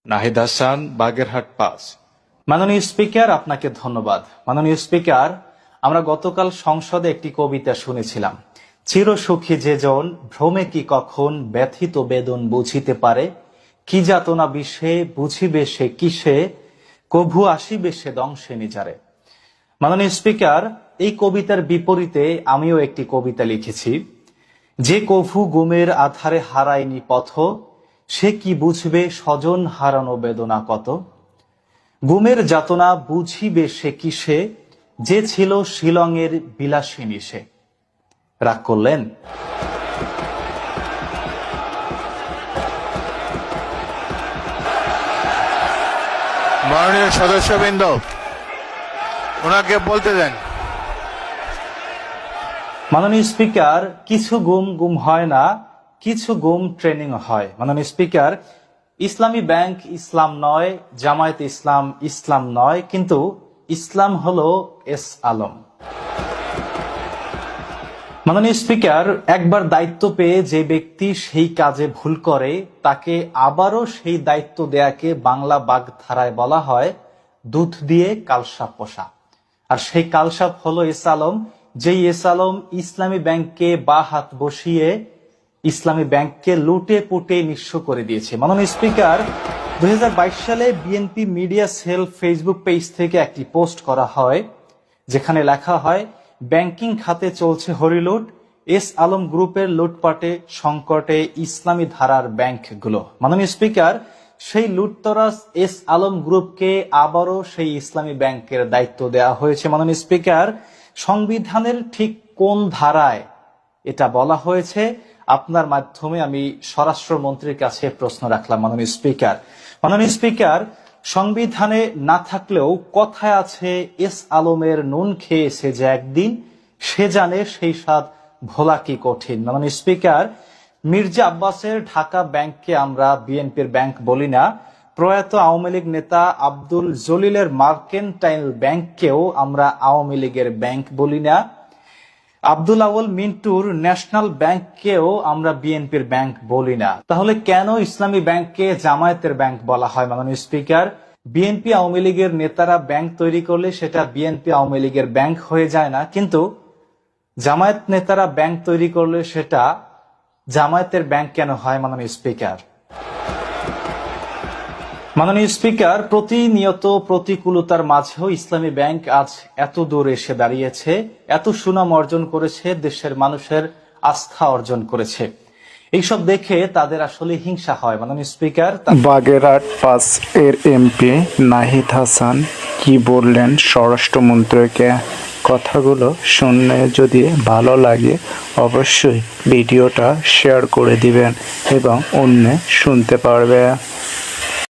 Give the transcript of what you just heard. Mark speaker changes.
Speaker 1: নাহিদ হাসান, বাগেরহাট ৫।
Speaker 2: মাননীয় স্পিকার, আপনাকে ধন্যবাদ। মাননীয় স্পিকার, আমরা গতকাল সংসদে একটি কবিতা শুনেছিলাম। চিরসুখী যে জন ভ্রমে কি কখন ব্যথিত বেদন বুঝিতে পারে, কি যাতনা বিষে বুঝিবে সে কিসে, কভু আসিবে সে দংশে নিজারে। মাননীয় স্পিকার, এই কবিতার বিপরীতে আমিও একটি কবিতা লিখেছি। যে কভু গুমের আধারে হারায়নি পথ, সে কি বুঝবে স্বজন হারানো বেদনা কত। গুমের যাতনা বুঝিবে সে কিসে, যে ছিল শিলংয়ের বিলাসিনী সে। রাগ করলেন?
Speaker 3: মাননীয় সদস্যবৃন্দ, ওনাকে বলতে দেন।
Speaker 2: মাননীয় স্পিকার, কিছু গুম গুম হয় না, কিছু গুম ট্রেনিং হয়। মাননীয় স্পিকার, ইসলামী ব্যাংক ইসলাম নয়, জামায়াত ইসলাম ইসলাম নয়, কিন্তু ইসলাম হলো এস আলম। মাননীয় স্পিকার, একবার দায়িত্ব পেয়ে যে ব্যক্তি সেই কাজে ভুল করে, তাকে আবারও সেই দায়িত্ব দেয়াকে বাংলা বাগধারায় বলা হয় দুধ দিয়ে কালসাপ পোষা। আর সেই কালসাপ হলো এস আলম, যেই এস আলম ইসলামী ব্যাংককে বা হাত বসিয়ে ইসলামী ব্যাংককে লুটে পুটে নিঃস্ব করে দিয়েছে। মাননীয় স্পিকার, 2022 সালে BNP media cell Facebook page থেকে একটি পোস্ট করা হয়, যেখানে লেখা হয় ব্যাংকিং খাতে চলছে হরিলুট, এস আলম গ্রুপের লুটপাটে সংকটে ইসলামী ধারার ব্যাংকগুলো। মাননীয় স্পিকার, সেই লুটতরাজ এস আলম গ্রুপকে আবারও সেই ইসলামী ব্যাংকের দায়িত্ব দেওয়া হয়েছে। মাননীয় স্পিকার, সংবিধানের ঠিক কোন ধারায় এটা বলা হয়েছে? আপনার মাধ্যমে আমি স্বরাষ্ট্রমন্ত্রীর কাছে প্রশ্ন রাখলাম। মাননীয় স্পিকার, সংবিধানে না থাকলেও কথায় আছে এস আলমের নুন খেয়েছে যে একদিন, সে জানে সেই স্বাদ ভোলা কি কঠিন। মাননীয় স্পিকার, মির্জা আব্বাসের ঢাকা ব্যাংককে আমরা বিএনপির ব্যাংক বলি না, প্রয়াত আওয়ামী লীগ নেতা আব্দুল জলিলের মার্কেন্টাইল ব্যাংককেও আমরা আওয়ামী লীগের ব্যাংক বলি না, আব্দুল আউয়াল মিন্টুর ন্যাশনাল ব্যাংককেও আমরা বিএনপির ব্যাংক বলি না। তাহলে কেন ইসলামী ব্যাংককে জামায়াতের ব্যাংক বলা হয়? মাননীয় স্পিকার, বিএনপি আওয়ামী লীগের নেতারা ব্যাংক তৈরি করলে সেটা বিএনপি আওয়ামী লীগের ব্যাংক হয়ে যায় না, কিন্তু জামায়াত নেতারা ব্যাংক তৈরি করলে সেটা জামায়াতের ব্যাংক কেন হয়? মাননীয় স্পিকার, প্রতিনিয়ত প্রতিকূলতার মাঝেও ইসলামী ব্যাংক আজ এত দূর এসে দাঁড়িয়েছে, এত সুনাম অর্জন করেছে, দেশের মানুষের আস্থা অর্জন করেছে। এইসব দেখে তাদের আসলে হিংসা হয়। মাননীয় স্পিকার,
Speaker 4: বাগেরহাট ৫ এর এমপি নাহিদ হাসান কি বললেন স্বরাষ্ট্রমন্ত্রীকে, কথাগুলো শুনলে যদি ভালো লাগে অবশ্যই ভিডিওটা শেয়ার করে দিবেন এবং অন্য শুনতে পারবে।